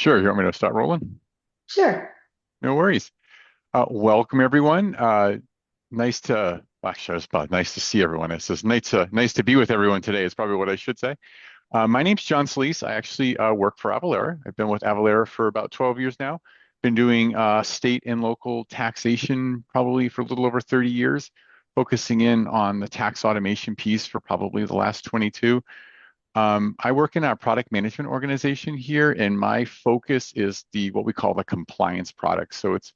Sure. You want me to start rolling? Sure. No worries. Welcome everyone. Actually, I was about nice to see everyone. It's just nice to be with everyone today is probably what I should say. My name's John Sleece. I actually work for Avalara. I've been with Avalara for about 12 years now. Been doing state and local taxation probably for a little over 30 years, focusing in on the tax automation piece for probably the last 22. I work in our product management organization here, and my focus is the what we call the compliance products. So it's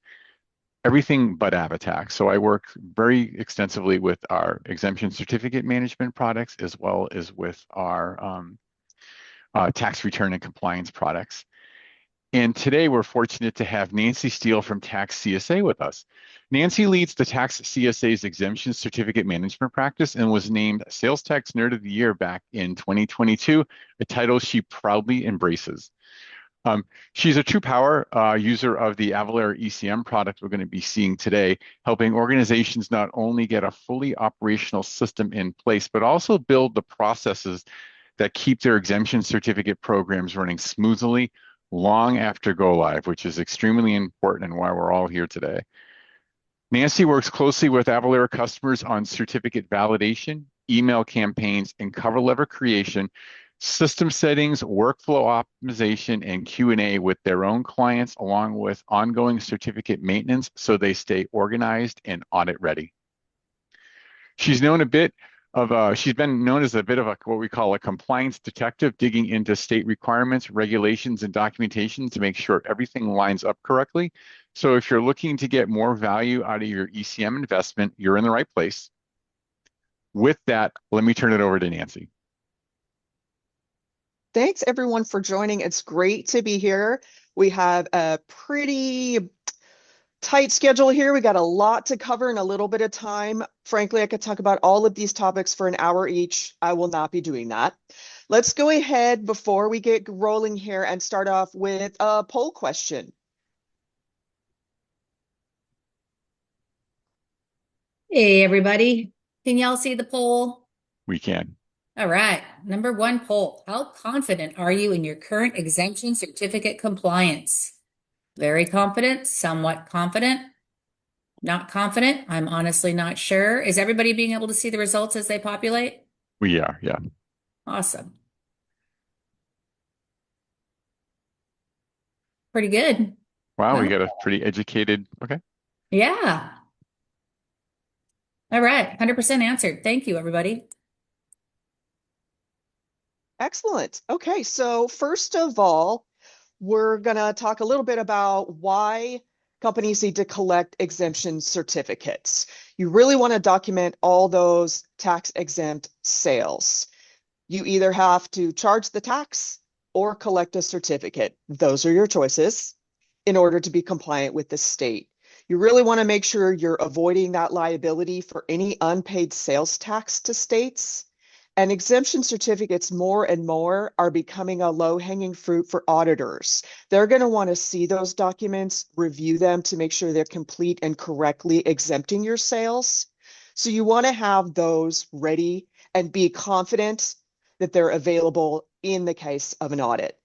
everything but AvaTax. So I work very extensively with our exemption certificate management products as well as with our tax return and compliance products. And today we're fortunate to have Nancy Steele from Tax CSA with us. Nancy leads the Tax CSA's exemption certificate management practice and was named Sales Tax Nerd of the Year back in 2022, a title she proudly embraces. She's a true power user of the Avalara ECM product we're going to be seeing today, helping organizations not only get a fully operational system in place, but also build the processes that keep their exemption certificate programs running smoothly long after go live, which is extremely important and why we're all here today. Nancy works closely with Avalara customers on certificate validation, email campaigns, and cover letter creation, system settings, workflow optimization, and Q&A with their own clients, along with ongoing certificate maintenance so they stay organized and audit ready. She's been known as a bit of what we call a compliance detective, digging into state requirements, regulations, and documentation to make sure everything lines up correctly. So if you're looking to get more value out of your ECM investment, you're in the right place. With that, let me turn it over to Nancy. Thanks everyone for joining. It's great to be here. We have a pretty tight schedule here. We got a lot to cover in a little bit of time. Frankly, I could talk about all of these topics for an hour each. I will not be doing that. Let's go ahead before we get rolling here and start off with a poll question. Hey, everybody. Can y'all see the poll? We can. All right. Number one poll. How confident are you in your current exemption certificate compliance? Very confident, somewhat confident, not confident. I'm honestly not sure. Is everybody being able to see the results as they populate? We are, yeah. Awesome. Pretty good. Wow, we Well, got a pretty educated, okay. yeah. All right. 100% answered. Thank you, everybody. Excellent. Okay, so first of all, we're going to talk a little bit about why companies need to collect exemption certificates. You really want to document all those tax exempt sales. You either have to charge the tax or collect a certificate. Those are your choices in order to be compliant with the state. You really want to make sure you're avoiding that liability for any unpaid sales tax to states. And exemption certificates more and more are becoming a low-hanging fruit for auditors. They're going to want to see those documents, review them to make sure they're complete and correctly exempting your sales. So you want to have those ready and be confident that they're available in the case of an audit.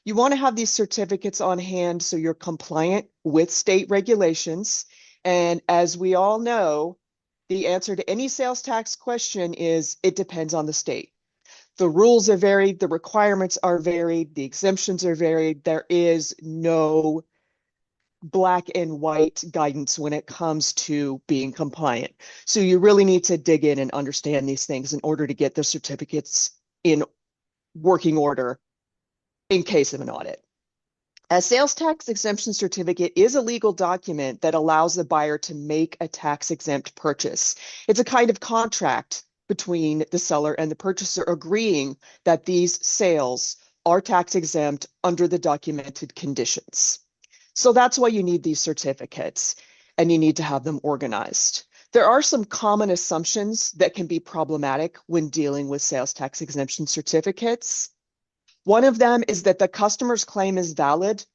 You want to have these certificates on hand so you're compliant with state regulations. And as we all know, the answer to any sales tax question is it depends on the state. The rules are varied, the requirements are varied, the exemptions are varied. There is no black and white guidance when it comes to being compliant. So you really need to dig in and understand these things in order to get the certificates in working order in case of an audit. A sales tax exemption certificate is a legal document that allows the buyer to make a tax-exempt purchase. It's a kind of contract between the seller and the purchaser agreeing that these sales are tax-exempt under the documented conditions. So that's why you need these certificates, and you need to have them organized. There are some common assumptions that can be problematic when dealing with sales tax exemption certificates. One of them is that the customer's claim is valid,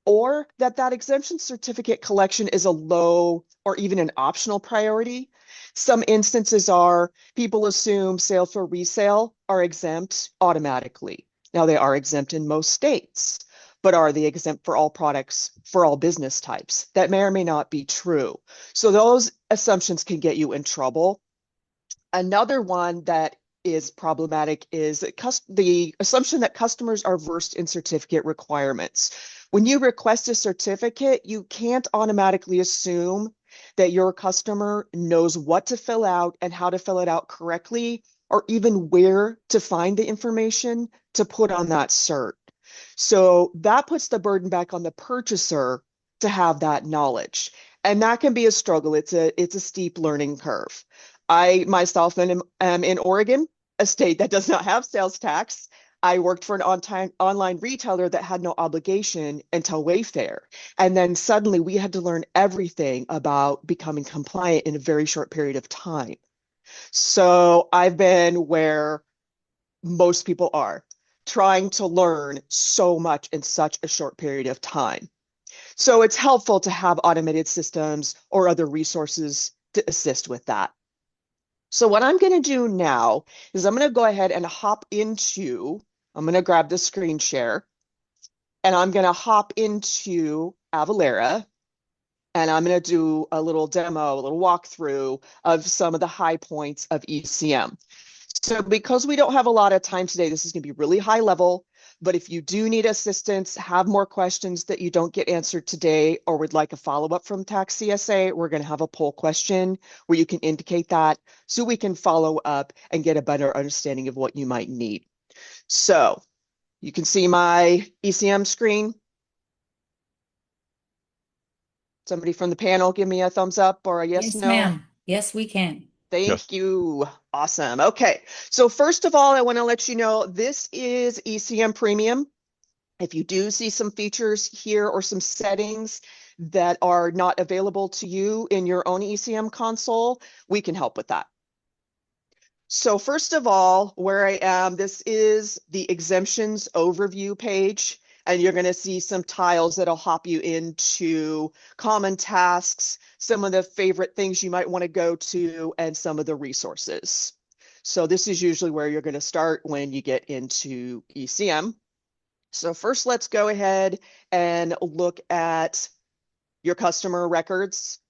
or that that exemption certificate collection is a low or even an optional priority. Some instances are people assume sale for resale are exempt automatically. Now they are exempt in most states, but are they exempt for all products, for all business types? That may or may not be true. So those assumptions can get you in trouble. Another one that is problematic is the assumption that customers are versed in certificate requirements. When you request a certificate, you can't automatically assume that your customer knows what to fill out and how to fill it out correctly, or even where to find the information to put on that cert. So that puts the burden back on the purchaser to have that knowledge. And that can be a struggle. It's a steep learning curve. I myself am in Oregon, a state that does not have sales tax. I worked for an online retailer that had no obligation until Wayfair. And then suddenly we had to learn everything about becoming compliant in a very short period of time. So I've been where most people are, trying to learn so much in such a short period of time. So it's helpful to have automated systems or other resources to assist with that. So what I'm going to do now is I'm going to go ahead and I'm going to grab the screen share, and I'm going to hop into Avalara, and I'm going to do a little demo, a little walkthrough of some of the high points of ECM. So because we don't have a lot of time today, this is going to be really high level, but if you do need assistance, have more questions that you don't get answered today, or would like a follow-up from Tax CSA, we're going to have a poll question where you can indicate that so we can follow up and get a better understanding of what you might need. So you can see my ECM screen. Somebody from the panel give me a thumbs up or a yes, Yes, no. ma'am. Yes, we can. Thank you. Awesome. Okay. So first of all, I want to let you know this is ECM Premium. If you do see some features here or some settings that are not available to you in your own ECM console, we can help with that. So first of all, where I am, this is the exemptions overview page, and you're going to see some tiles that'll hop you into common tasks, some of the favorite things you might want to go to, and some of the resources. So this is usually where you're going to start when you get into ECM. So first, let's go ahead and look at your customer records.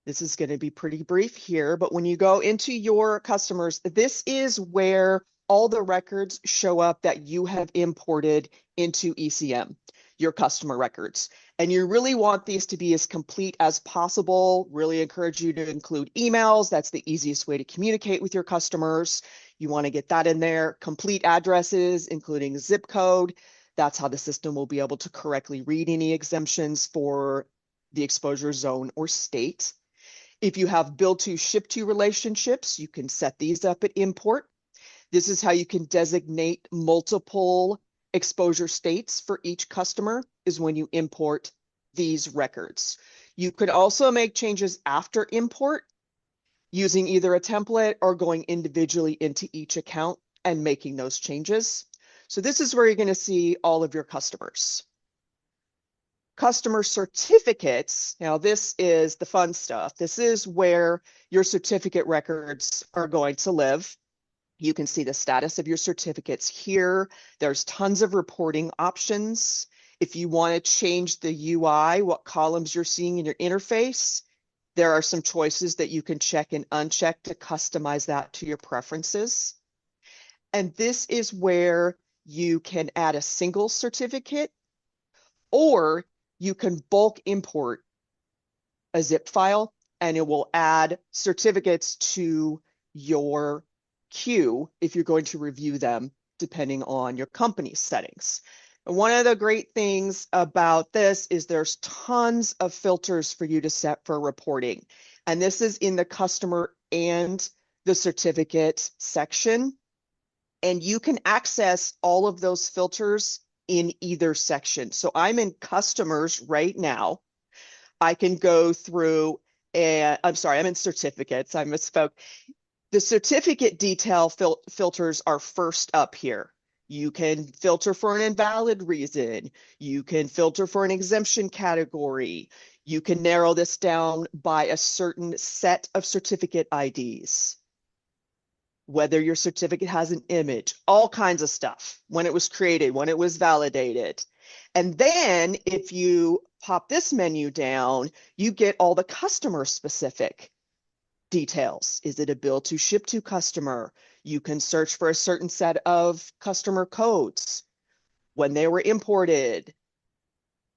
This is going to be pretty brief here, but when you go into your customers, this is where all the records show up that you have imported into ECM, your customer records. And you really want these to be as complete as possible. Really encourage you to include emails. That's the easiest way to communicate with your customers. You want to get that in there. Complete addresses, including zip code. That's how the system will be able to correctly read any exemptions for the exposure zone or state. If you have bill to ship to relationships, you can set these up at import. This is how you can designate multiple exposure states for each customer, is when you import these records. You could also make changes after import using either a template or going individually into each account and making those changes. So this is where you're going to see all of your customers. Customer certificates, now this is the fun stuff. This is where your certificate records are going to live. You can see the status of your certificates here. There's tons of reporting options. If you want to change the UI, what columns you're seeing in your interface, there are some choices that you can check and uncheck to customize that to your preferences. And this is where you can add a single certificate, or you can bulk import a zip file, and it will add certificates to your queue if you're going to review them, depending on your company's settings. And one of the great things about this is there's tons of filters for you to set for reporting. And this is in the customer and the certificate section. And you can access all of those filters in either section. So I'm in customers right now. I can go through, I'm in certificates, I misspoke. The certificate detail filters are first up here. You can filter for an invalid reason. You can filter for an exemption category. You can narrow this down by a certain set of certificate IDs. Whether your certificate has an image, all kinds of stuff, when it was created, when it was validated. And then if you pop this menu down, you get all the customer specific details. Is it a bill to ship to customer? You can search for a certain set of customer codes, when they were imported,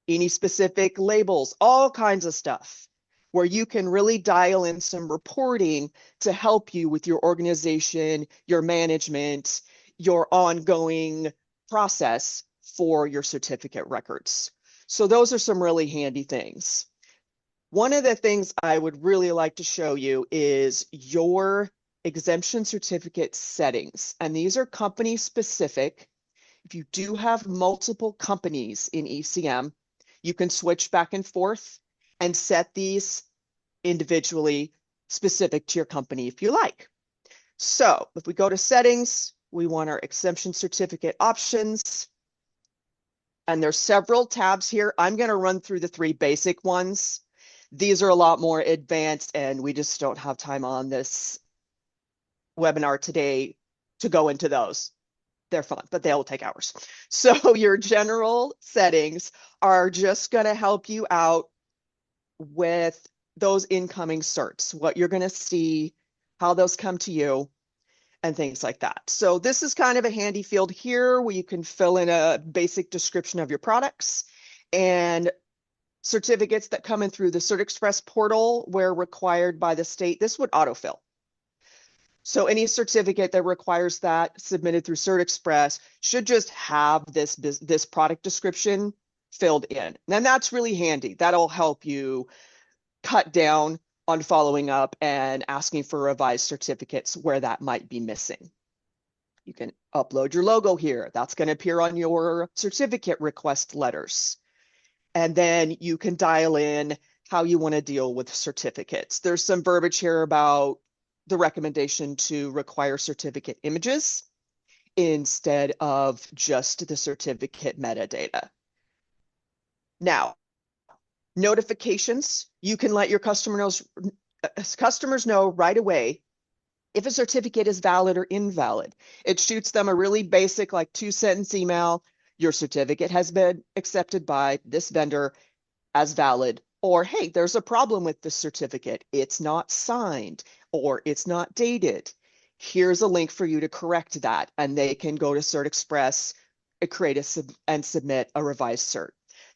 any specific labels, all kinds of stuff where you can really dial in some reporting to help you with your organization, your management, your ongoing process for your certificate records. So those are some really handy things. One of the things I would really like to show you is your exemption certificate settings. And these are company specific. If you do have multiple companies in ECM, you can switch back and forth and set these individually specific to your company if you like. So if we go to settings, we want our exemption certificate options. And there's several tabs here. I'm going to run through the 3 basic ones. These are a lot more advanced, and we just don't have time on this webinar today to go into those. They're fun, but they will take hours. So your general settings are just going to help you out with those incoming certs, what you're going to see, how those come to you, and things like that. So this is kind of a handy field here where you can fill in a basic description of your products, and certificates that come in through the CertExpress portal where required by the state, this would autofill. So any certificate that requires that submitted through CertExpress should just have this product description filled in. And that's really handy. That'll help you cut down on following up and asking for revised certificates where that might be missing. You can upload your logo here. That's going to appear on your certificate request letters. And then you can dial in how you want to deal with certificates. There's some verbiage here about the recommendation to require certificate images instead of just the certificate metadata. Now, notifications, you can let your customers know right away if a certificate is valid or invalid. It shoots them a really basic, like 2-sentence email. Your certificate has been accepted by this vendor as valid, or hey, there's a problem with the certificate. It's not signed or it's not dated. Here's a link for you to correct that. And they can go to CertExpress, create and submit a revised cert.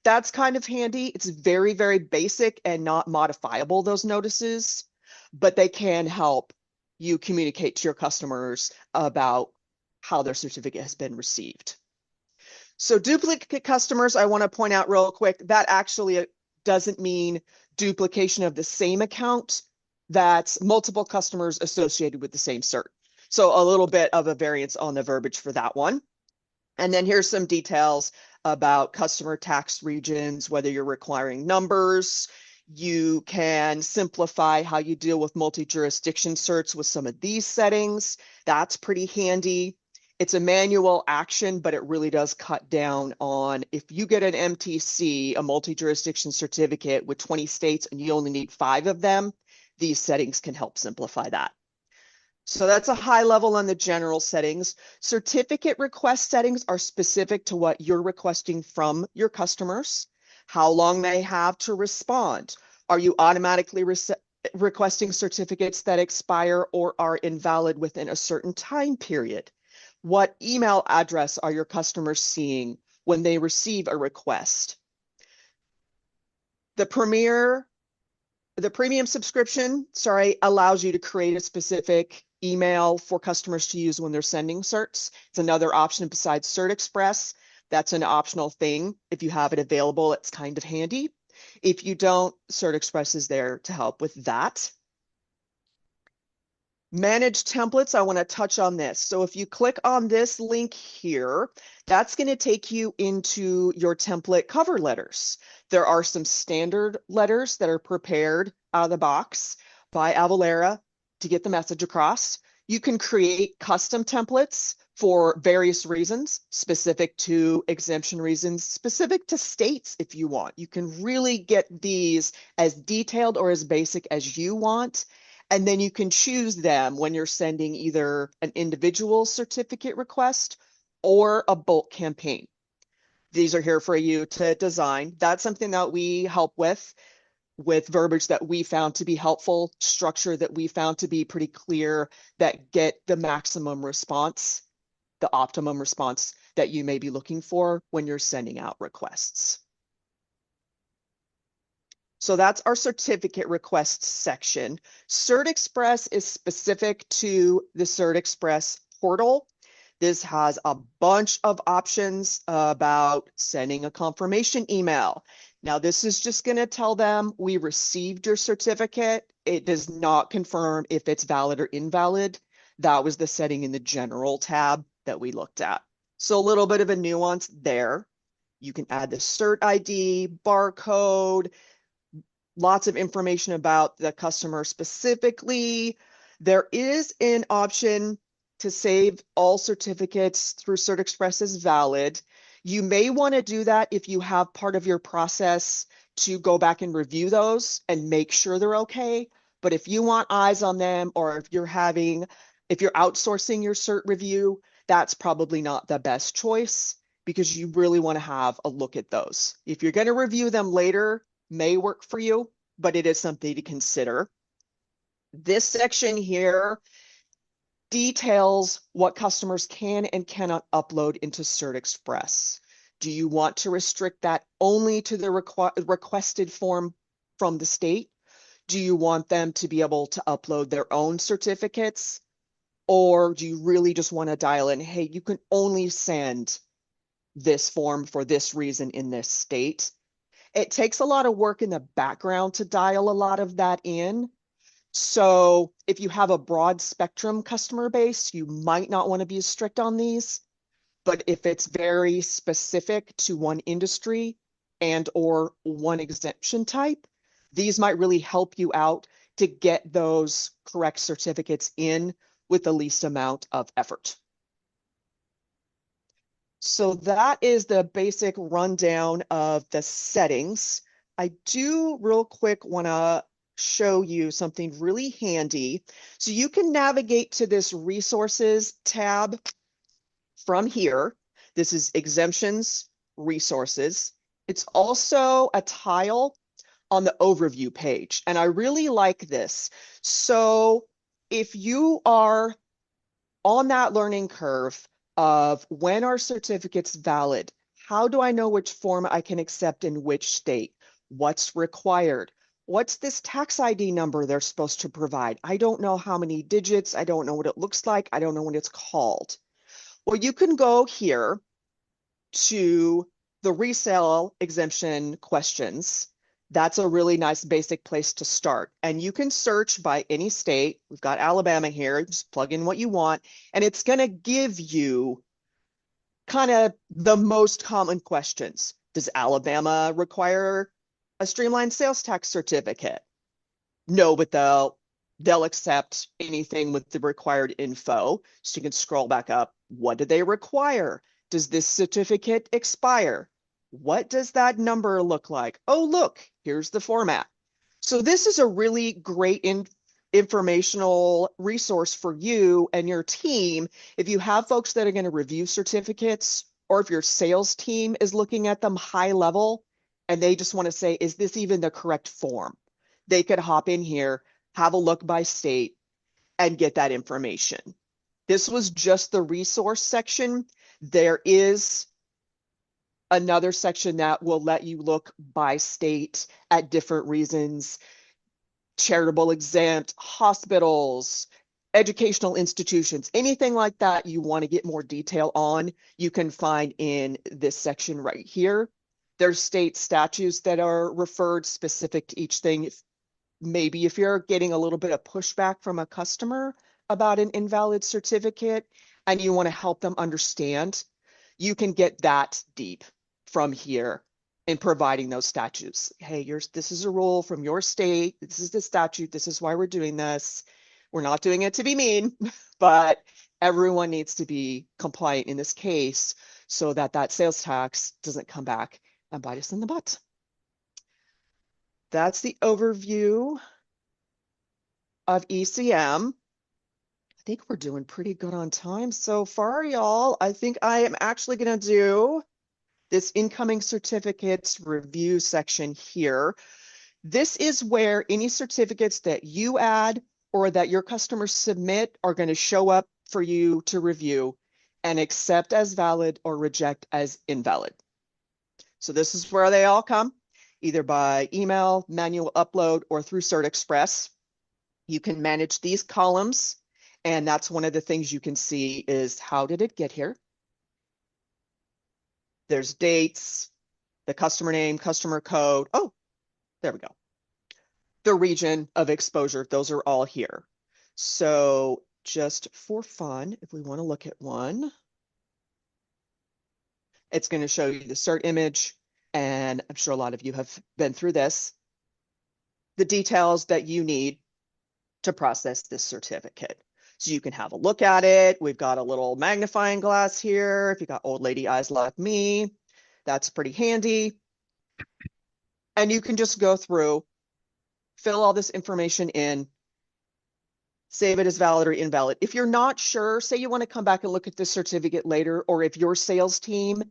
That's kind of handy. It's very, very basic and not modifiable, those notices, but they can help you communicate to your customers about how their certificate has been received. So duplicate customers, I want to point out real quick, that actually doesn't mean duplication of the same account. That's multiple customers associated with the same cert. So a little bit of a variance on the verbiage for that one. And then here's some details about customer tax regions, whether you're requiring numbers. You can simplify how you deal with multi-jurisdiction certs with some of these settings. That's pretty handy. It's a manual action, but it really does cut down on if you get an MTC, a multi-jurisdiction certificate with 20 states, and you only need 5 of them, these settings can help simplify that. So that's a high level on the general settings. Certificate request settings are specific to what you're requesting from your customers, how long they have to respond. Are you automatically requesting certificates that expire or are invalid within a certain time period? What email address are your customers seeing when they receive a request? The premium subscription, allows you to create a specific email for customers to use when they're sending certs. It's another option besides CertExpress. That's an optional thing. If you have it available, it's kind of handy. If you don't, CertExpress is there to help with that. Manage templates, I want to touch on this. So if you click on this link here, that's going to take you into your template cover letters. There are some standard letters that are prepared out of the box by Avalara to get the message across. You can create custom templates for various reasons, specific to exemption reasons, specific to states if you want. You can really get these as detailed or as basic as you want. And then you can choose them when you're sending either an individual certificate request or a bulk campaign. These are here for you to design. That's something that we help with verbiage that we found to be helpful, structure that we found to be pretty clear, that get the maximum response, the optimum response that you may be looking for when you're sending out requests. So that's our certificate requests section. Cert Express is specific to the Cert Express portal. This has a bunch of options about sending a confirmation email. Now, this is just going to tell them we received your certificate. It does not confirm if it's valid or invalid. That was the setting in the general tab that we looked at. So a little bit of a nuance there. You can add the cert ID, barcode, lots of information about the customer specifically. There is an option to save all certificates through Cert Express as valid. You may want to do that if you have part of your process to go back and review those and make sure they're okay. But if you want eyes on them, or if you're outsourcing your cert review, that's probably not the best choice, because you really want to have a look at those. If you're going to review them later, may work for you, but it is something to consider. This section here details what customers can and cannot upload into Cert Express. Do you want to restrict that only to the requested form from the state? Do you want them to be able to upload their own certificates? Or do you really just want to dial in, hey, you can only send this form for this reason in this state? It takes a lot of work in the background to dial a lot of that in. So if you have a broad spectrum customer base, you might not want to be as strict on these. But if it's very specific to one industry and or one exemption type, these might really help you out to get those correct certificates in with the least amount of effort. So that is the basic rundown of the settings. I do real quick want to show you something really handy. So you can navigate to this resources tab from here. This is exemptions, resources. It's also a tile on the overview page, and I really like this. So if you are on that learning curve of when are certificates valid, how do I know which form I can accept in which state? What's required? What's this tax ID number they're supposed to provide? I don't know how many digits. I don't know what it looks like. I don't know what it's called. Well, you can go here to the resale exemption questions. That's a really nice basic place to start. And you can search by any state. We've got Alabama here. Just plug in what you want, and it's going to give you kind of the most common questions. Does Alabama require a streamlined sales tax certificate? No, but they'll accept anything with the required info. So you can scroll back up. What do they require? Does this certificate expire? What does that number look like? Oh, look, here's the format. So this is a really great informational resource for you and your team. If you have folks that are going to review certificates, or if your sales team is looking at them high level and they just want to say, is this even the correct form? They could hop in here, have a look by state, and get that information. This was just the resource section. There is another section that will let you look by state at different reasons: charitable exempt, hospitals, educational institutions, anything like that you want to get more detail on, you can find in this section right here. There's state statutes that are referred specific to each thing. Maybe if you're getting a little bit of pushback from a customer about an invalid certificate and you want to help them understand, you can get that deep from here in providing those statutes. Hey, this is a rule from your state. This is the statute. This is why we're doing this. We're not doing it to be mean, but everyone needs to be compliant in this case so that that sales tax doesn't come back and bite us in the butt. That's the overview of ECM. I think we're doing pretty good on time so far, y'all. I think I am actually going to do this incoming certificates review section here. This is where any certificates that you add or that your customers submit are going to show up for you to review and accept as valid or reject as invalid. So this is where they all come, either by email, manual upload, or through Cert Express. You can manage these columns, and that's one of the things you can see is how did it get here? There's dates, the customer name, customer code. Oh, there we go. The region of exposure, those are all here. So just for fun, if we want to look at one, it's going to show you the cert image, and I'm sure a lot of you have been through this, the details that you need to process this certificate. So you can have a look at it. We've got a little magnifying glass here. If you got old lady eyes like me, that's pretty handy. And you can just go through, fill all this information in, save it as valid or invalid. If you're not sure, say you want to come back and look at this certificate later, or if your sales team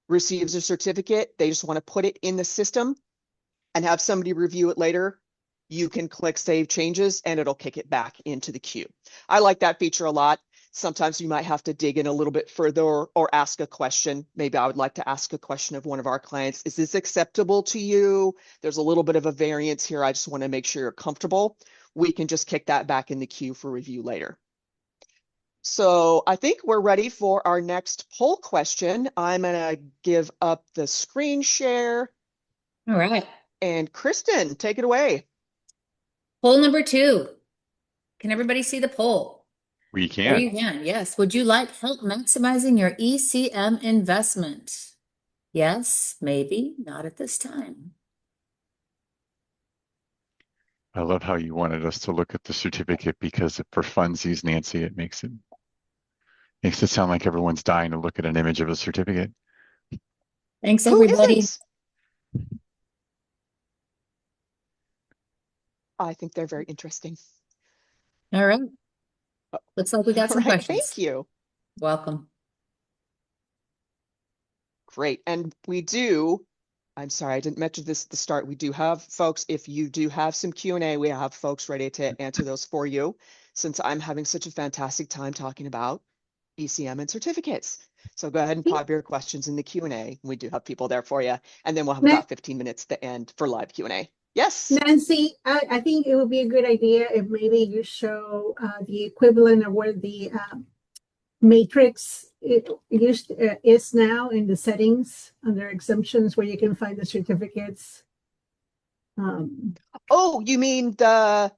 receives a certificate, they just want to put it in the system and have somebody review it later, you can click Save Changes and it'll kick it back into the queue. I like that feature a lot. Sometimes you might have to dig in a little bit further or ask a question. Maybe I would like to ask a question of one of our clients. Is this acceptable to you? There's a little bit of a variance here. I just want to make sure you're comfortable. We can just kick that back in the queue for review later. So I think we're ready for our next poll question. I'm going to give up the screen share. All right. And Kristen, take it away. Poll number 2. Can everybody see the poll? We There can. you can. Yes. Would you like help maximizing your ECM investment? Yes, maybe, not at this time. I love how you wanted us to look at the certificate because for funsies, Nancy, it makes it sound like everyone's dying to look at an image of a certificate. Thanks, Who everybody. isn't? I think they're very interesting. All right. Looks like we got All some right, questions. thank you. Welcome. Great. And we do, I'm sorry, I didn't mention this at the start. We do have folks, if you do have some Q&A, we have folks ready to answer those for you, since I'm having such a fantastic time talking about ECM and certificates. So go ahead and pop your questions in the Q&A. We do have people there for you. And then we'll have about 15 minutes at the end for live Q&A. Yes. Nancy, I think it would be a good idea if maybe you show the equivalent of where the matrix is now in the settings under exemptions where you can find the certificates. Oh, you mean the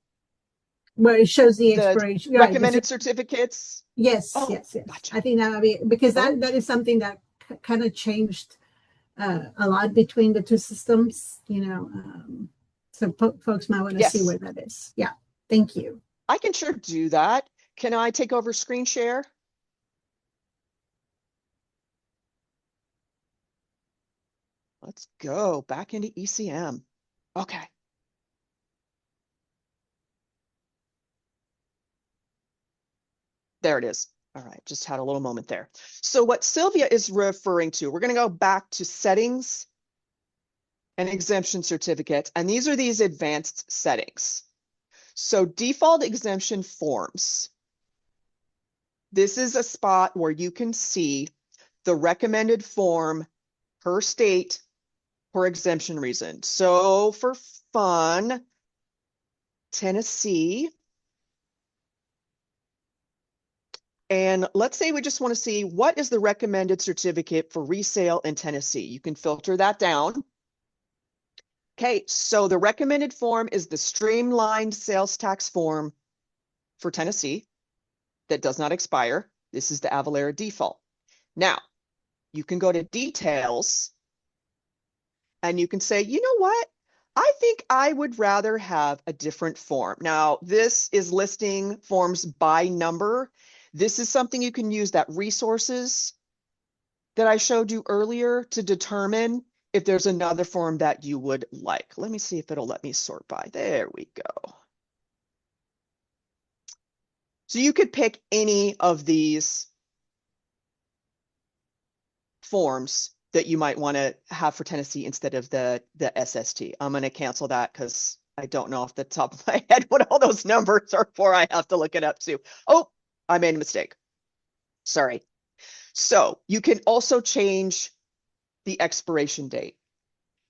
where it shows the expiration. recommended certificates? Yes, Oh, yes. gotcha. I think that would be, because that is something that kind of changed a lot between the two systems, so folks might want to see where that is. Yeah, thank you. I can sure do that. Can I take over screen share? Let's go back into ECM. Okay. There it is. All right, just had a little moment there. So what Sylvia is referring to, we're going to go back to settings and exemption certificates, and these are these advanced settings. So default exemption forms. This is a spot where you can see the recommended form per state per exemption reason. So for fun, Tennessee. And let's say we just want to see what is the recommended certificate for resale in Tennessee. You can filter that down. Okay, so the recommended form is the streamlined sales tax form for Tennessee that does not expire. This is the Avalara default. Now, you can go to details and you can say, you know what? I think I would rather have a different form. Now, this is listing forms by number. This is something you can use that resources that I showed you earlier to determine if there's another form that you would like. Let me see if it'll let me sort by. There we go. So you could pick any of these forms that you might want to have for Tennessee instead of the SST. I'm going to cancel that because I don't know off the top of my head what all those numbers are for. I have to look it up too. Oh, I made a mistake. Sorry. So you can also change the expiration date.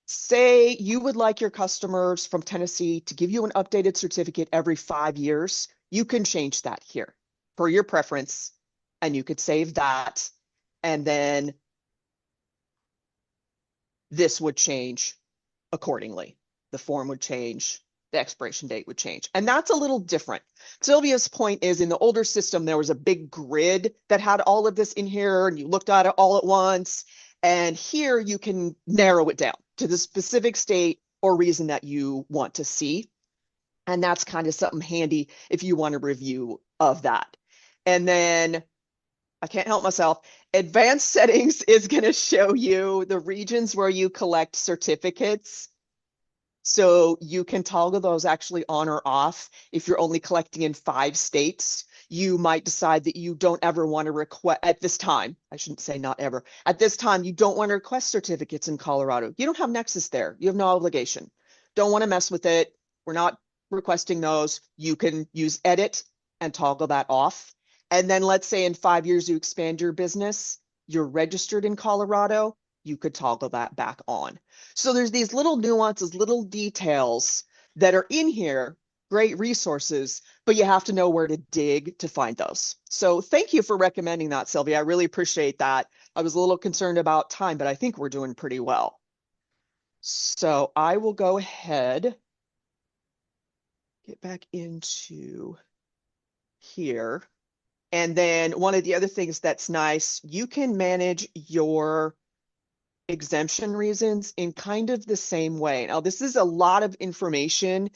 Say you would like your customers from Tennessee to give you an updated certificate every 5 years. You can change that here per your preference, and you could save that. And then this would change accordingly. The form would change, the expiration date would change. And that's a little different. Sylvia's point is in the older system, there was a big grid that had all of this in here and you looked at it all at once. And here you can narrow it down to the specific state or reason that you want to see. And that's kind of something handy if you want a review of that. And then I can't help myself. Advanced settings is going to show you the regions where you collect certificates. So you can toggle those actually on or off. If you're only collecting in 5 states, you might decide that you don't ever want to request at this time. I shouldn't say not ever. At this time, you don't want to request certificates in Colorado. You don't have Nexus there. You have no obligation. Don't want to mess with it. We're not requesting those. You can use edit and toggle that off. And then let's say in 5 years, you expand your business, you're registered in Colorado, you could toggle that back on. So there's these little nuances, little details that are in here, great resources, but you have to know where to dig to find those. So thank you for recommending that, Sylvia. I really appreciate that. I was a little concerned about time, but I think we're doing pretty well. So I will go ahead, get back into here. And then one of the other things that's nice, you can manage your exemption reasons in kind of the same way. Now, this is a lot of information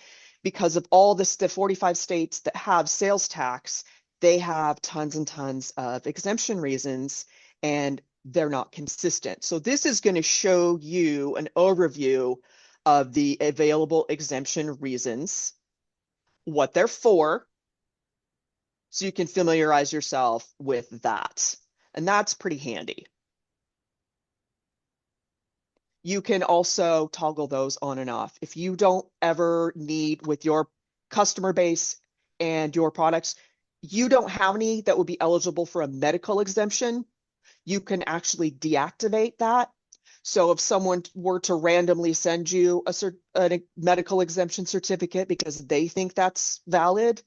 because of all the 45 states that have sales tax, they have tons and tons of exemption reasons and they're not consistent. So this is going to show you an overview of the available exemption reasons, what they're for, so you can familiarize yourself with that. And that's pretty handy. You can also toggle those on and off. If you don't ever need with your customer base and your products, you don't have any that would be eligible for a medical exemption, you can actually deactivate that. So if someone were to randomly send you a medical exemption certificate because they think that's valid,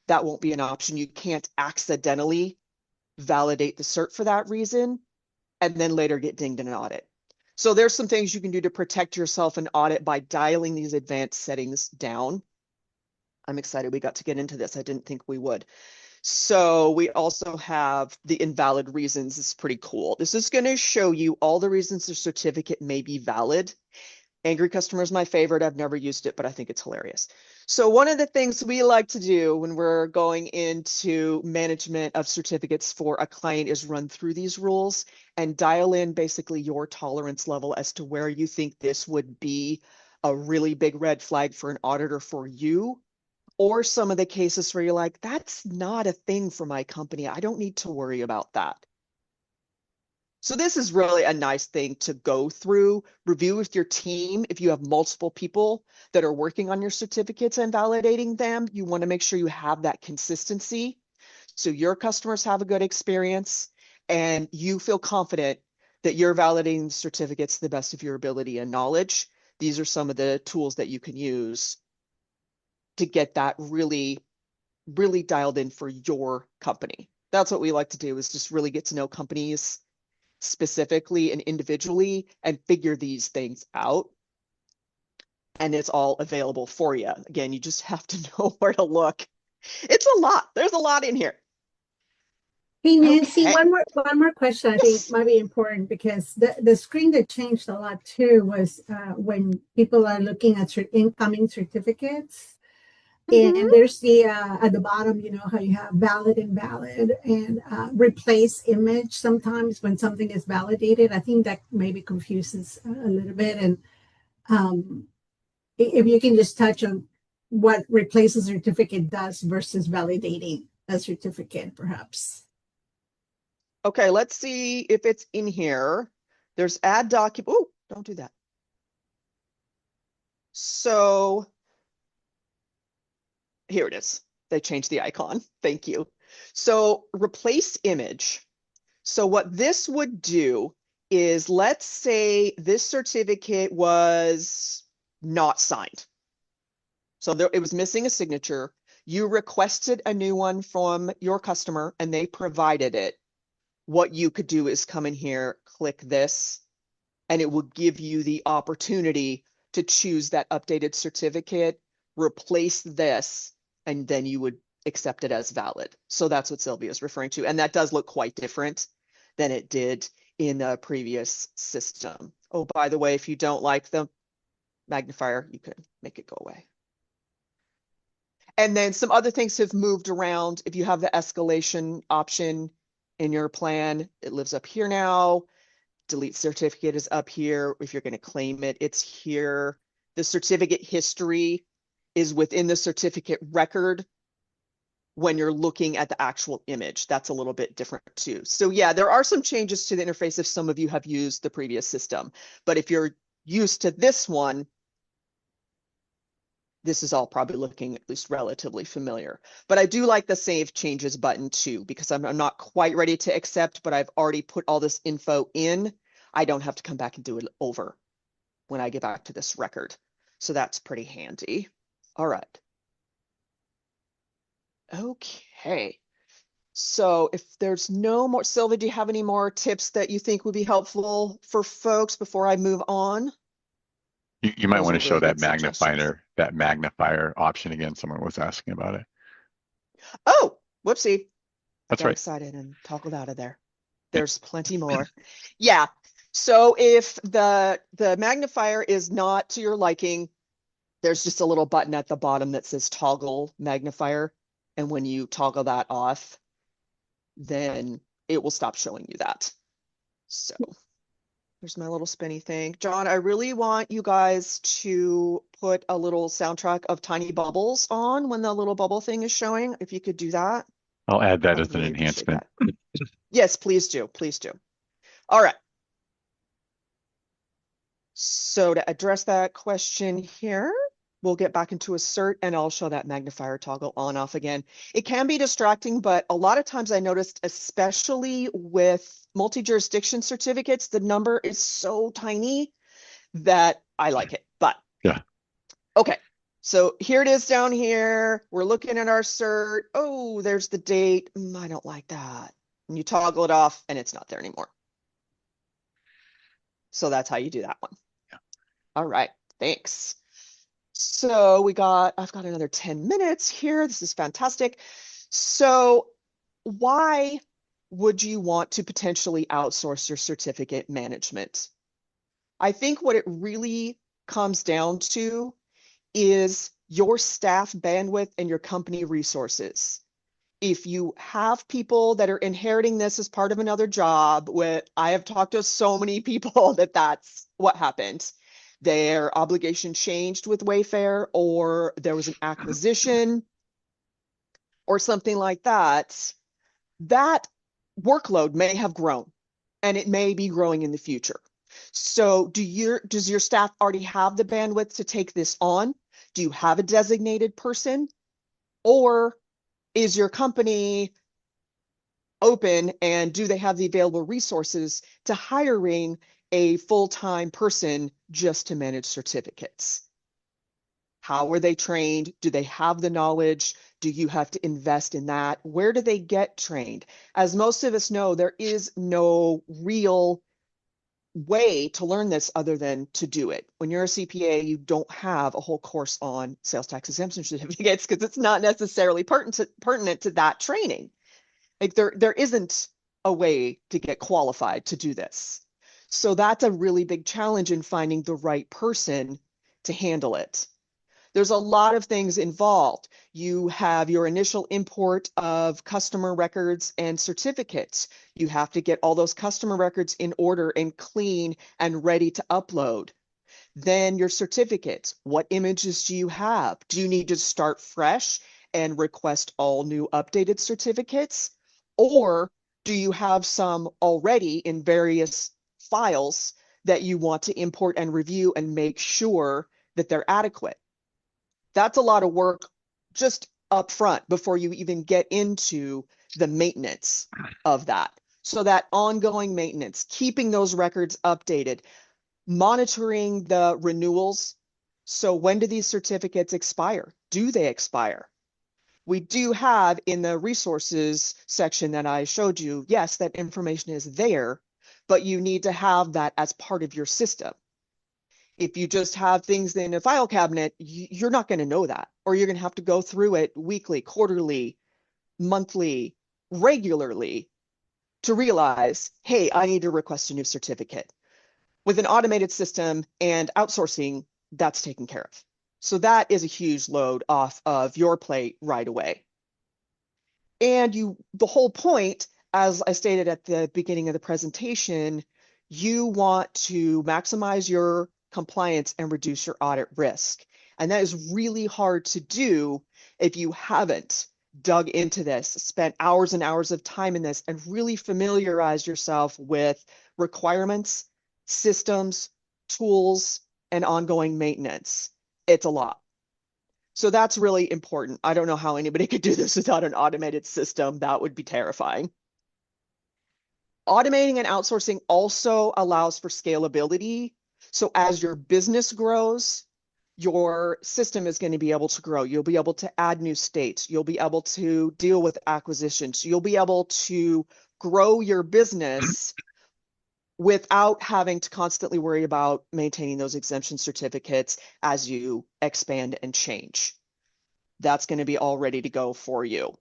that won't be an option. You can't accidentally validate the cert for that reason and then later get dinged in an audit. So there's some things you can do to protect yourself in audit by dialing these advanced settings down. I'm excited we got to get into this. I didn't think we would. So we also have the invalid reasons. It's pretty cool. This is going to show you all the reasons the certificate may be valid. Angry customer is my favorite. I've never used it, but I think it's hilarious. So one of the things we like to do when we're going into management of certificates for a client is run through these rules and dial in basically your tolerance level as to where you think this would be a really big red flag for an auditor for you, or some of the cases where you're like, that's not a thing for my company. I don't need to worry about that. So this is really a nice thing to go through, review with your team. If you have multiple people that are working on your certificates and validating them, you want to make sure you have that consistency so your customers have a good experience and you feel confident that you're validating the certificates to the best of your ability and knowledge. These are some of the tools that you can use to get that really, really dialed in for your company. That's what we like to do, is just really get to know companies specifically and individually and figure these things out. And it's all available for you. Again, you just have to know where to look. It's a lot. There's a lot in here. Hey, Nancy, Okay. one more question I think might be important, because the screen that changed a lot too was when people are looking at incoming certificates. And there's the at the bottom, you know, how you have valid, invalid, and replace image sometimes when something is validated. I think that maybe confuses a little bit. And if you can just touch on what replace a certificate does versus validating a certificate, perhaps. Okay, let's see if it's in here. There's add document. Oh, don't do that. So here it is. They changed the icon. Thank you. So replace image. So what this would do is, let's say this certificate was not signed. So it was missing a signature. You requested a new one from your customer and they provided it. What you could do is come in here, click this, and it will give you the opportunity to choose that updated certificate, replace this, and then you would accept it as valid. So that's what Sylvia is referring to. And that does look quite different than it did in the previous system. Oh, by the way, if you don't like the magnifier, you can make it go away. And then some other things have moved around. If you have the escalation option in your plan, it lives up here now. Delete certificate is up here. If you're going to claim it, it's here. The certificate history is within the certificate record when you're looking at the actual image. That's a little bit different too. So yeah, there are some changes to the interface if some of you have used the previous system. But if you're used to this one, this is all probably looking at least relatively familiar. But I do like the Save Changes button too, because I'm not quite ready to accept, but I've already put all this info in. I don't have to come back and do it over when I get back to this record. So that's pretty handy. All right. Okay. So if there's no more, Sylvia, do you have any more tips that you think would be helpful for folks before I move on? You might Those want are to show really that good suggestions. magnifier option again. Someone was asking about it. Oh, whoopsie. That's Got right. excited and toggled out of there. There's plenty more. Yeah. So if the magnifier is not to your liking, there's just a little button at the bottom that says toggle magnifier. And when you toggle that off, then it will stop showing you that. So there's my little spinny thing. John, I really want you guys to put a little soundtrack of tiny bubbles on when the little bubble thing is showing. If you could do that, I'll add that I as would an really appreciate enhancement. that. Yes, please do. Please do. All right. So to address that question here, we'll get back into a cert and I'll show that magnifier toggle on off again. It can be distracting, but a lot of times I noticed, especially with multi-jurisdiction certificates, the number is so tiny that I like it. But Yeah. okay, so here it is down here. We're looking at our cert. Oh, there's the date. I don't like that. And you toggle it off and it's not there anymore. So that's how you do that one. All right, thanks. So I've got another 10 minutes here. This is fantastic. So why would you want to potentially outsource your certificate management? I think what it really comes down to is your staff bandwidth and your company resources. If you have people that are inheriting this as part of another job, I have talked to so many people that's what happened. Their obligation changed with Wayfair, or there was an acquisition or something like that. That workload may have grown and it may be growing in the future. So does your staff already have the bandwidth to take this on? Do you have a designated person? Or is your company open and do they have the available resources to hiring a full-time person just to manage certificates? How are they trained? Do they have the knowledge? Do you have to invest in that? Where do they get trained? As most of us know, there is no real way to learn this other than to do it. When you're a CPA, you don't have a whole course on sales tax exemption certificates because it's not necessarily pertinent to that training. Like there isn't a way to get qualified to do this. So that's a really big challenge in finding the right person to handle it. There's a lot of things involved. You have your initial import of customer records and certificates. You have to get all those customer records in order and clean and ready to upload. Then your certificates. What images do you have? Do you need to start fresh and request all new updated certificates? Or do you have some already in various files that you want to import and review and make sure that they're adequate. That's a lot of work just up front before you even get into the maintenance of that. So that ongoing maintenance, keeping those records updated, monitoring the renewals. So when do these certificates expire? Do they expire? We do have in the resources section that I showed you, yes, that information is there, but you need to have that as part of your system. If you just have things in a file cabinet, you're not going to know that, or you're going to have to go through it weekly, quarterly, monthly, regularly to realize, hey, I need to request a new certificate. With an automated system and outsourcing, that's taken care of. So that is a huge load off of your plate right away. And the whole point, as I stated at the beginning of the presentation, you want to maximize your compliance and reduce your audit risk. And that is really hard to do if you haven't dug into this, spent hours and hours of time in this, and really familiarize yourself with requirements, systems, tools, and ongoing maintenance. It's a lot. So that's really important. I don't know how anybody could do this without an automated system. That would be terrifying. Automating and outsourcing also allows for scalability. So as your business grows, your system is going to be able to grow. You'll be able to add new states. You'll be able to deal with acquisitions. You'll be able to grow your business without having to constantly worry about maintaining those exemption certificates as you expand and change. That's going to be all ready to go for you.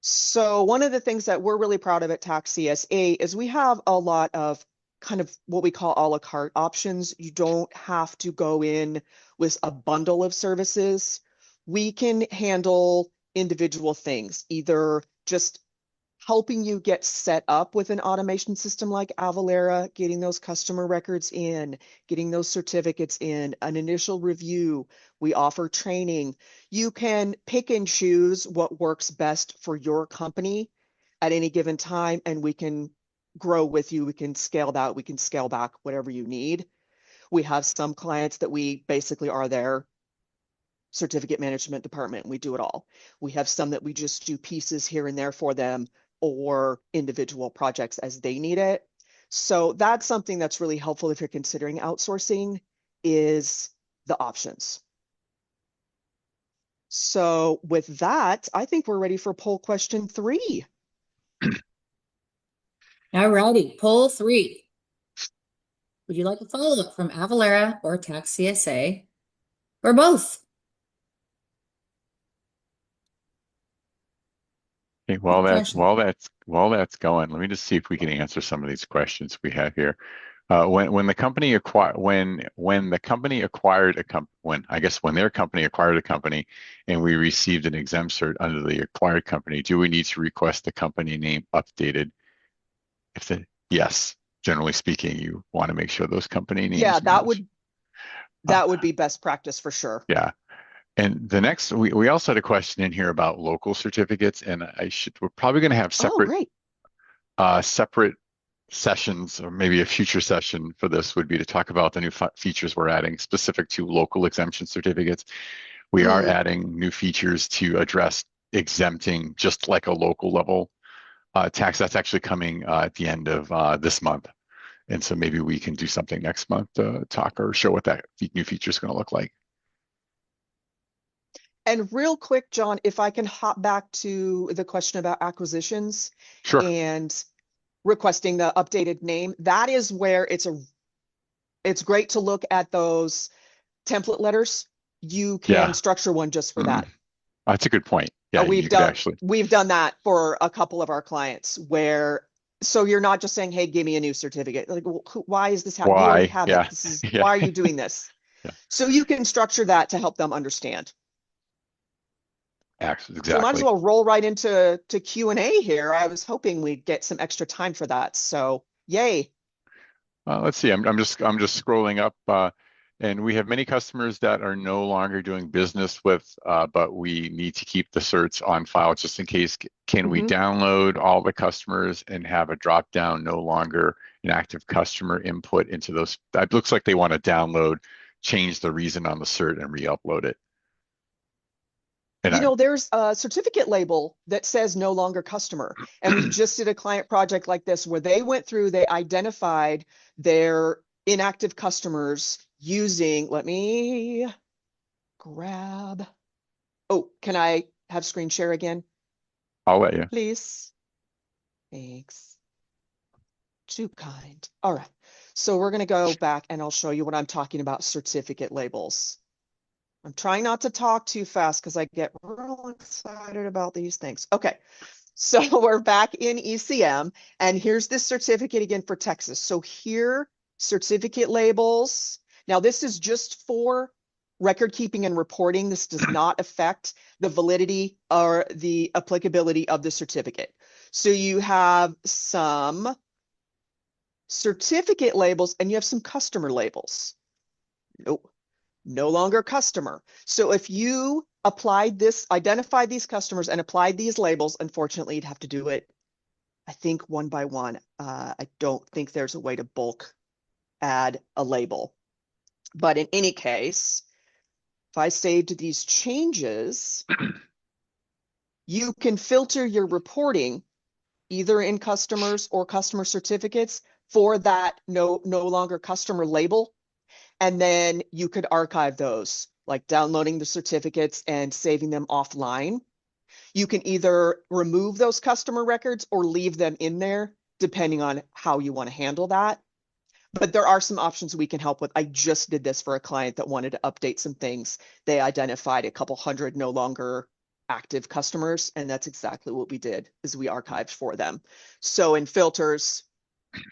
So one of the things that we're really proud of at Tax CSA is we have a lot of kind of what we call a la carte options. You don't have to go in with a bundle of services. We can handle individual things, either just helping you get set up with an automation system like Avalara, getting those customer records in, getting those certificates in, an initial review. We offer training. You can pick and choose what works best for your company at any given time, and we can grow with you. We can scale that. We can scale back whatever you need. We have some clients that we basically are their certificate management department. We do it all. We have some that we just do pieces here and there for them, or individual projects as they need it. So that's something that's really helpful if you're considering outsourcing, is the options. So with that, I think we're ready for poll question 3. All righty, poll 3. Would you like a follow-up from Avalara or Tax CSA, or both? Okay, while that's going, let me just see if we can answer some of these questions we have here. When their company acquired a company and we received an exempt cert under the acquired company, do we need to request the company name updated? Yes, generally speaking, you want to make sure those company names. Yeah, that would be best practice for sure. Yeah. And the next, we also had a question in here about local certificates, and we're probably going to have separate sessions, or maybe a future session for this would be to talk about the new features we're adding specific to local exemption certificates. We are adding new features to address exempting just like a local level tax. That's actually coming at the end of this month. And so maybe we can do something next month to talk or show what that new feature is going to look like. And real quick, John, if I can hop back to the question about acquisitions. Sure. And requesting the updated name, that is where it's great to look at those template letters. You can structure one just for that. That's a good point. Yeah, we've done that for a couple of our clients where, so you're not just saying, hey, give me a new certificate. Like, why is this happening? You already have it. Why are you doing this? So you can structure that to help them understand. Exactly. So might as well roll right into Q&A here. I was hoping we'd get some extra time for that. So yay. Let's see. I'm just scrolling up, and we have many customers that are no longer doing business with, but we need to keep the certs on file just in case. Can we download all the customers and have a drop down no longer an active customer input into those. It looks like they want to download, change the reason on the cert and re-upload it. And there's a certificate label that says no longer customer. And we just did a client project like this where they went through, they identified their inactive customers using, let me grab. Oh, can I have screen share again? I'll let you. Please. Thanks. Too kind. All right. So we're going to go back and I'll show you what I'm talking about, certificate labels. I'm trying not to talk too fast because I get real excited about these things. Okay. So we're back in ECM and here's this certificate again for Texas. So here, certificate labels. Now this is just for record keeping and reporting. This does not affect the validity or the applicability of the certificate. So you have some certificate labels and you have some customer labels. Nope. No longer customer. So if you applied this, identified these customers and applied these labels, unfortunately, you'd have to do it, I think, one by one. I don't think there's a way to bulk add a label. But in any case, if I saved these changes, you can filter your reporting either in customers or customer certificates for that no longer customer label. And then you could archive those, like downloading the certificates and saving them offline. You can either remove those customer records or leave them in there, depending on how you want to handle that. But there are some options we can help with. I just did this for a client that wanted to update some things. They identified a couple hundred no longer active customers, and that's exactly what we did, is we archived for them. So in filters,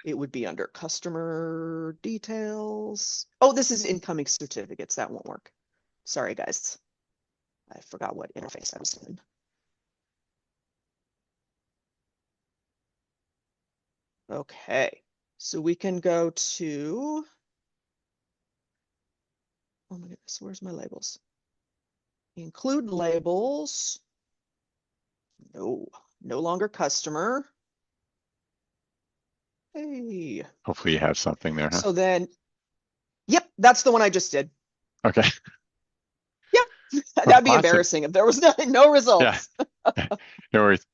it would be under customer details. Oh, this is incoming certificates. That won't work. Sorry, guys. I forgot what interface I was in. Okay, so we can go to, oh my goodness, where's my labels? Include labels. No longer customer. Hey. Hopefully you have something there, huh? So then, yep, that's the one I just did. Okay. Yep, that'd be Awesome. embarrassing if there was no results. Yeah. No worries.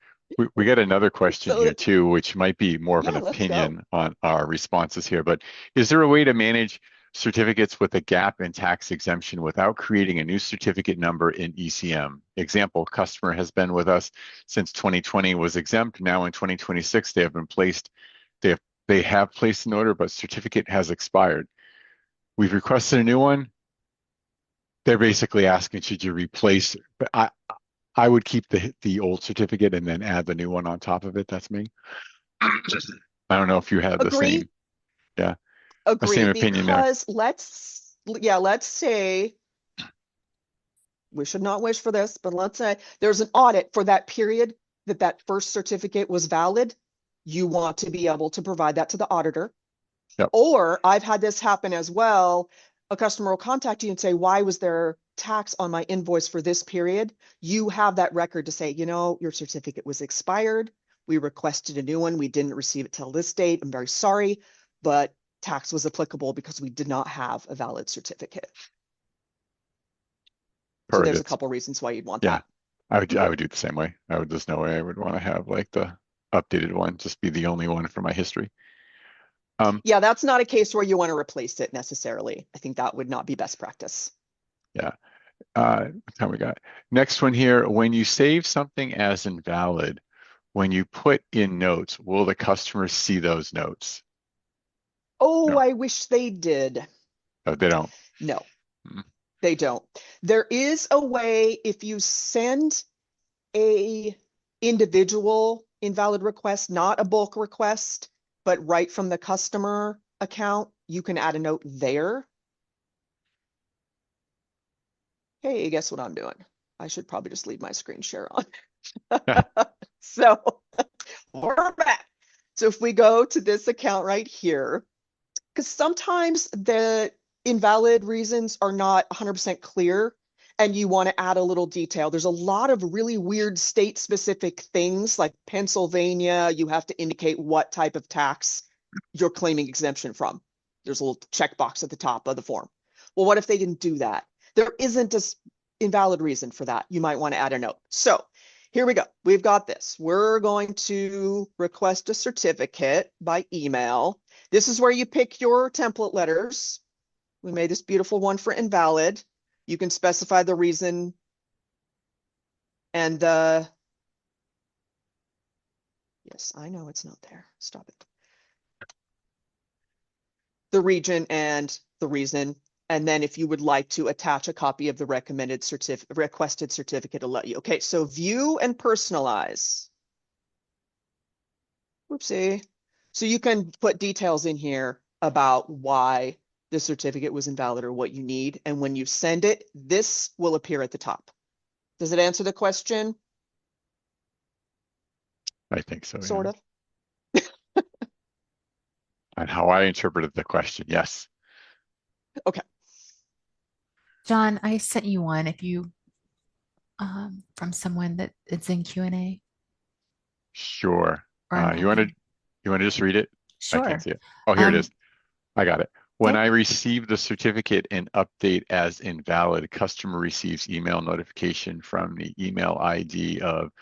We got another question So- here too, which might be more of Yeah, an let's opinion on our responses here, but is there a way to manage certificates with a gap in tax exemption without creating a new certificate number in ECM? Example, customer has been with us since 2020, was exempt. Now in 2026, they have placed an order, but certificate has expired. We've requested a new one. They're basically asking, should you replace? But I would keep the old certificate and then add the new one on top of it. That's me. I don't know if you had the Agree. same. Yeah. Agree, same opinion there. because let's say, we should not wish for this, but let's say there's an audit for that period that first certificate was valid. You want to be able to provide that to the auditor. Yep. Or I've had this happen as well. A customer will contact you and say, why was there tax on my invoice for this period? You have that record to say, your certificate was expired. We requested a new one. We didn't receive it till this date. I'm very sorry, but tax was applicable because we did not have a valid certificate. So there's a couple reasons why you'd want that. I would do the same way. There's no way I would want to have like the updated one, just be the only one for my history. Yeah, that's not a case where you want to replace it necessarily. I think that would not be best practice. Yeah. What time we got? Next one here. When you save something as invalid, when you put in notes, will the customer see those notes? Oh, No. I wish they did. Oh, they don't. No, they don't. There is a way, if you send a individual invalid request, not a bulk request, but right from the customer account, you can add a note there. Hey, guess what I'm doing? I should probably just leave my screen share on. So we're back. So if we go to this account right here, because sometimes the invalid reasons are not 100% clear and you want to add a little detail. There's a lot of really weird state specific things like Pennsylvania, you have to indicate what type of tax you're claiming exemption from. There's a little checkbox at the top of the form. Well, what if they didn't do that? There isn't an invalid reason for that. You might want to add a note. So here we go. We've got this. We're going to request a certificate by email. This is where you pick your template letters. We made this beautiful one for invalid. You can specify the reason and the, yes, I know it's not there. Stop it. The region and the reason. And then if you would like to attach a copy of the requested certificate, it'll let you. Okay, so view and personalize. Whoopsie. So you can put details in here about why the certificate was invalid or what you need. And when you send it, this will appear at the top. Does it answer the question? I think so. Sort of. And how I interpreted the question, yes. Okay. John, I sent you one if you from someone that it's in Q&A. Sure. Or You want to just read it? Sure. I can't see it. Oh, here it is. I got it. When Okay. I receive the certificate and update as invalid, customer receives email notification from the email ID of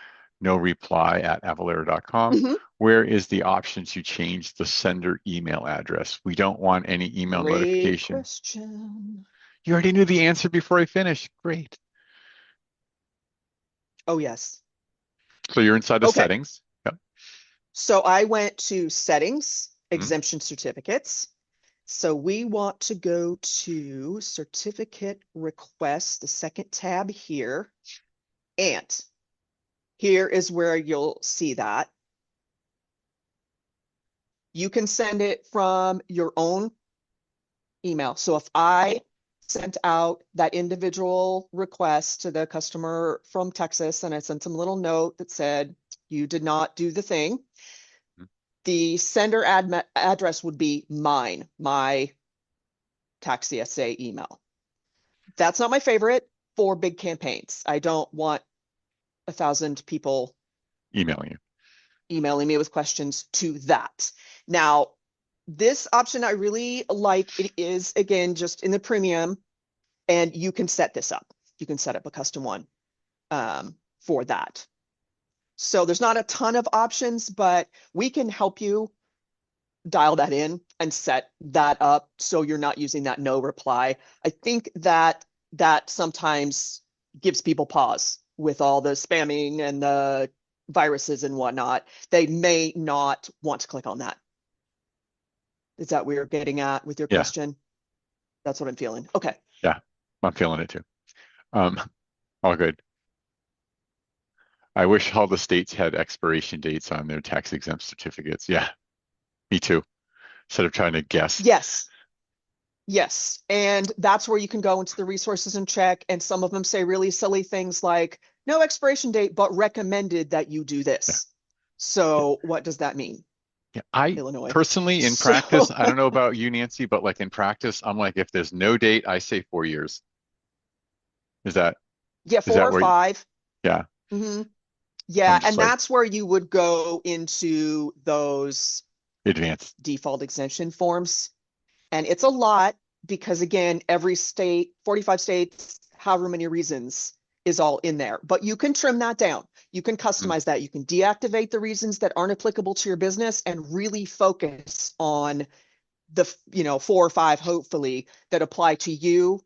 noreply@avalara.com. Mhm. Where is the option to change the sender email address? We don't want any email Great notification. question. You already knew the answer before I finished. Great. Oh, yes. So you're inside the Okay. settings. Yep. So I went to settings, Mhm. exemption certificates. So we want to go to certificate requests, the second tab here. And here is where you'll see that. You can send it from your own email. So if I sent out that individual request to the customer from Texas and I sent them a little note that said, you did not do the thing, the sender address would be mine, my tax CSA email. That's not my favorite for big campaigns. I don't want 1,000 people Emailing you. emailing me with questions to that. Now, this option I really like. It is, again, just in the premium, and you can set this up. You can set up a custom one for that. So there's not a ton of options, but we can help you dial that in and set that up so you're not using that no reply. I think that sometimes gives people pause with all the spamming and the viruses and whatnot. They may not want to click on that. Is that what you're getting at with your Yeah. question? That's what I'm feeling. Okay. Yeah, I'm feeling it too. All good. I wish all the states had expiration dates on their tax exempt certificates. Yeah, me too. Instead of trying to guess. Yes. Yes. And that's where you can go into the resources and check. And some of them say really silly things like no expiration date, but recommended that you do this. Yeah. So what does that mean? Yeah, I Illinois. personally, in practice, I don't know about you, Nancy, but like in practice, I'm like, if there's no date, I say 4 years. Is that? Yeah, is 4 that or where 5. Yeah. Mm-hmm. Yeah, I'm just and like, that's where you would go into those advanced. default exemption forms. And it's a lot because, again, every state, 45 states, however many reasons is all in there. But you can trim that down. You can customize that. You can deactivate the reasons that aren't applicable to your business and really focus on the 4 or 5, hopefully, that apply to you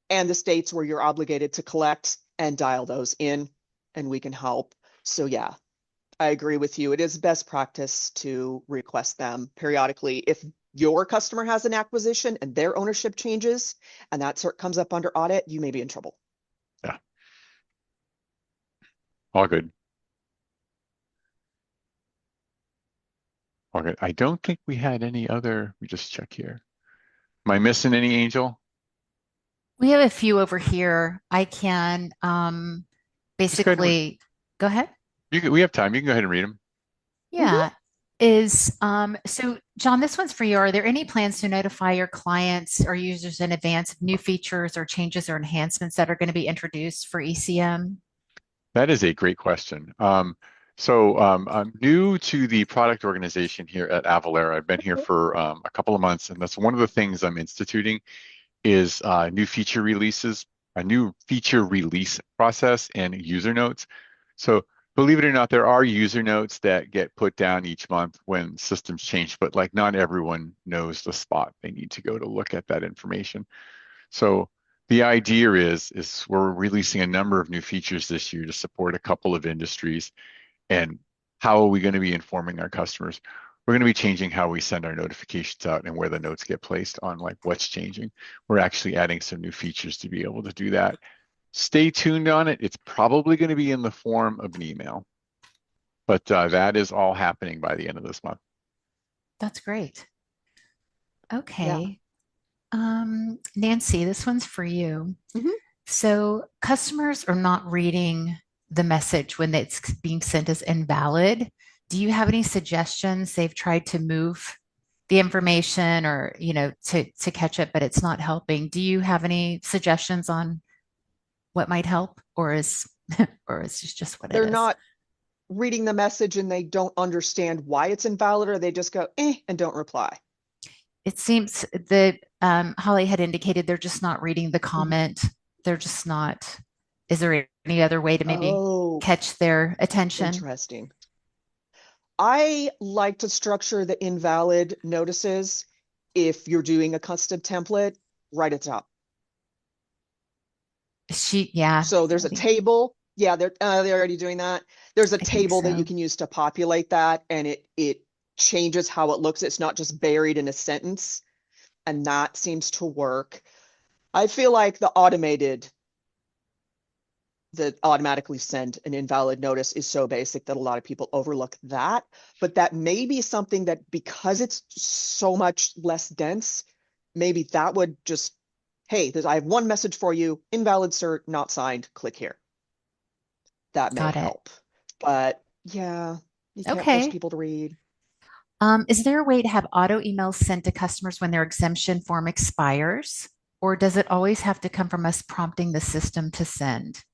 and the states where you're obligated to collect, and dial those in, and we can help. So yeah, I agree with you. It is best practice to request them periodically. If your customer has an acquisition and their ownership changes and that comes up under audit, you may be in trouble. Yeah. All good. All good. I don't think we had any other, we just check here. Am I missing any, Angel? We have a few over here. I can basically go ahead. We have time. You can go ahead and read them. Yeah. So John, this one's for you. Are there any plans to notify your clients or users in advance of new features or changes or enhancements that are going to be introduced for ECM? That is a great question. So I'm new to the product organization here at Avalara. I've been here for a couple of months, and that's one of the things I'm instituting is new feature releases, a new feature release process and user notes. So believe it or not, there are user notes that get put down each month when systems change, but like not everyone knows the spot they need to go to look at that information. So the idea is we're releasing a number of new features this year to support a couple of industries. And how are we going to be informing our customers? We're going to be changing how we send our notifications out and where the notes get placed on like what's changing. We're actually adding some new features to be able to do that. Stay tuned on it. It's probably going to be in the form of an email, but that is all happening by the end of this month. That's great. Yeah. Okay. Nancy, this one's for you. Mhm. So customers are not reading the message when it's being sent as invalid. Do you have any suggestions? They've tried to move the information or, to catch it, but it's not helping. Do you have any suggestions on what might help, or is or is it just what it They're is? not reading the message and they don't understand why it's invalid, or they just go, and don't reply. It seems that Holly had indicated they're just not reading the comment. They're just not. Is there any other way to maybe Oh, catch their attention? interesting. I like to structure the invalid notices. If you're doing a custom template, right at the top. Yeah. So there's a table. Yeah, they're already doing that. There's a I think table that you so. can use to populate that, and it changes how it looks. It's not just buried in a sentence, and that seems to work. I feel like the automatically send an invalid notice is so basic that a lot of people overlook that. But that may be something that, because it's so much less dense, maybe that would just, hey, I have one message for you, invalid cert, not signed, click here. That may Got it. help. But yeah, you can't force Okay. people to read. Is there a way to have auto emails sent to customers when their exemption form expires? Or does it always have to come from us prompting the system to send?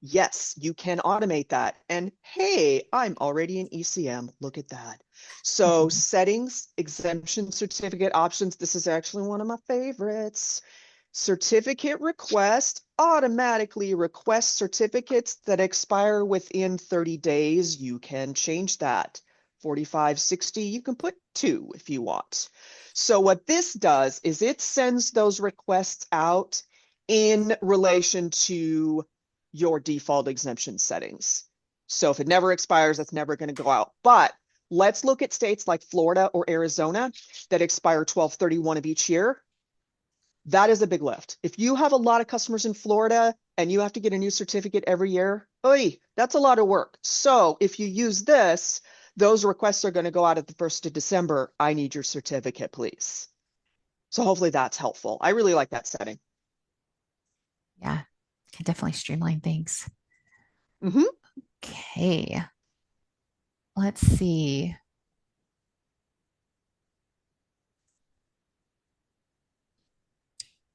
Yes, you can automate that. And hey, I'm already in ECM. Look at that. So settings, exemption certificate options. This is actually one of my favorites. Certificate request automatically requests certificates that expire within 30 days. You can change that. 45, 60, you can put 2 if you want. So what this does is it sends those requests out in relation to your default exemption settings. So if it never expires, that's never going to go out. But let's look at states like Florida or Arizona that expire 12/31 of each year. That is a big lift. If you have a lot of customers in Florida and you have to get a new certificate every year, that's a lot of work. So if you use this, those requests are going to go out at the 1st of December. I need your certificate, please. So hopefully that's helpful. I really like that setting. Yeah, can definitely streamline things. Mm-hmm. Okay. Let's see.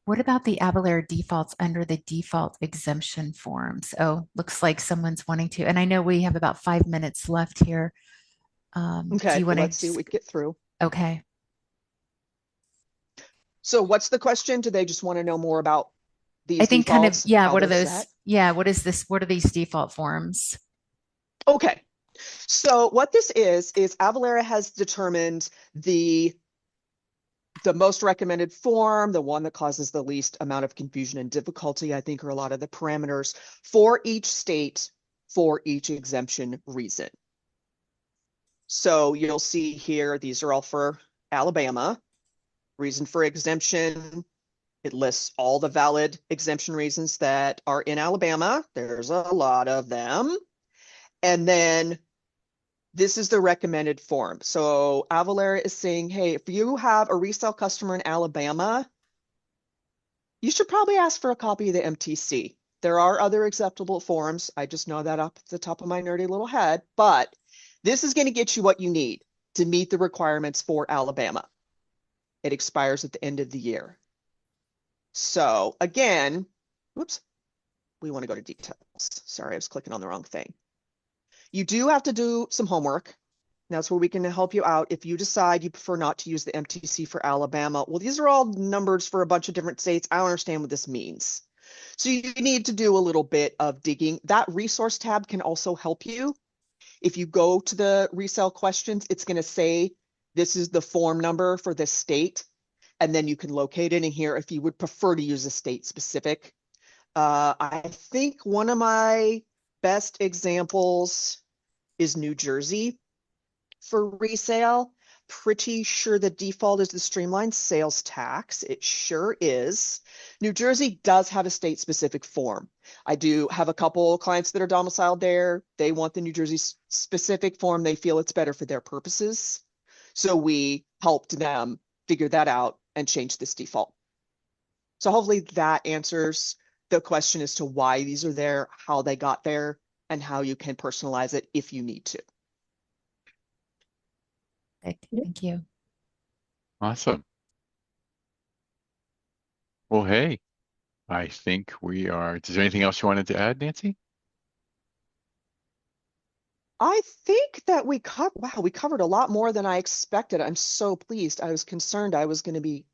What about the Avalara defaults under the default exemption forms? Oh, looks like someone's wanting to, and I know we have about 5 minutes left here. Do Okay, you want let's see to? what we get through. Okay. So what's the question? Do they just want to know more about these I think kind of, defaults, yeah, how what are they're those? set? Yeah, what is this? What are these default forms? Okay, so what this is Avalara has determined the most recommended form, the one that causes the least amount of confusion and difficulty, I think, are a lot of the parameters for each state for each exemption reason. So you'll see here, these are all for Alabama. Reason for exemption, it lists all the valid exemption reasons that are in Alabama. There's a lot of them. And then this is the recommended form. So Avalara is saying, hey, if you have a resale customer in Alabama, you should probably ask for a copy of the MTC. There are other acceptable forms. I just know that off the top of my nerdy little head, but this is going to get you what you need to meet the requirements for Alabama. It expires at the end of the year. So again, whoops, we want to go to details. Sorry, I was clicking on the wrong thing. You do have to do some homework. That's where we can help you out. If you decide you prefer not to use the MTC for Alabama, well, these are all numbers for a bunch of different states. I don't understand what this means. So you need to do a little bit of digging. That resource tab can also help you. If you go to the resale questions, it's going to say this is the form number for this state, and then you can locate it in here if you would prefer to use a state specific. I think one of my best examples is New Jersey for resale. Pretty sure the default is the streamlined sales tax. It sure is. New Jersey does have a state specific form. I do have a couple clients that are domiciled there. They want the New Jersey specific form. They feel it's better for their purposes. So we helped them figure that out and change this default. So hopefully that answers the question as to why these are there, how they got there, and how you can personalize it if you need to. Thank you. Awesome. Well, hey, I think we are. Is there anything else you wanted to add, Nancy? I think that we covered a lot more than I expected. I'm so pleased. I was concerned I was going to be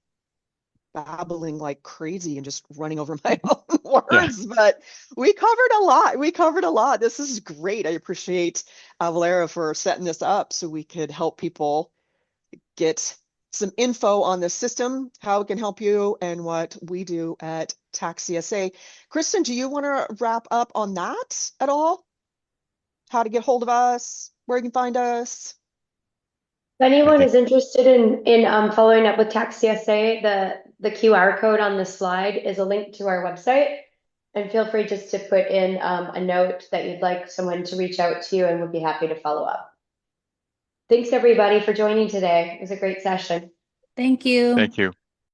babbling like crazy and just running over my own words, but we covered a lot. We covered a lot. This is great. I appreciate Avalara for setting this up so we could help people get some info on the system, how it can help you, and what we do at Tax CSA. Kristen, do you want to wrap up on that at all? How to get hold of us, where you can find us? If anyone is interested in following up with Tax CSA, the QR code on the slide is a link to our website. And feel free just to put in a note that you'd like someone to reach out to you, and we'd be happy to follow up. Thanks everybody for joining today. It was a great session. Thank you. Thank you.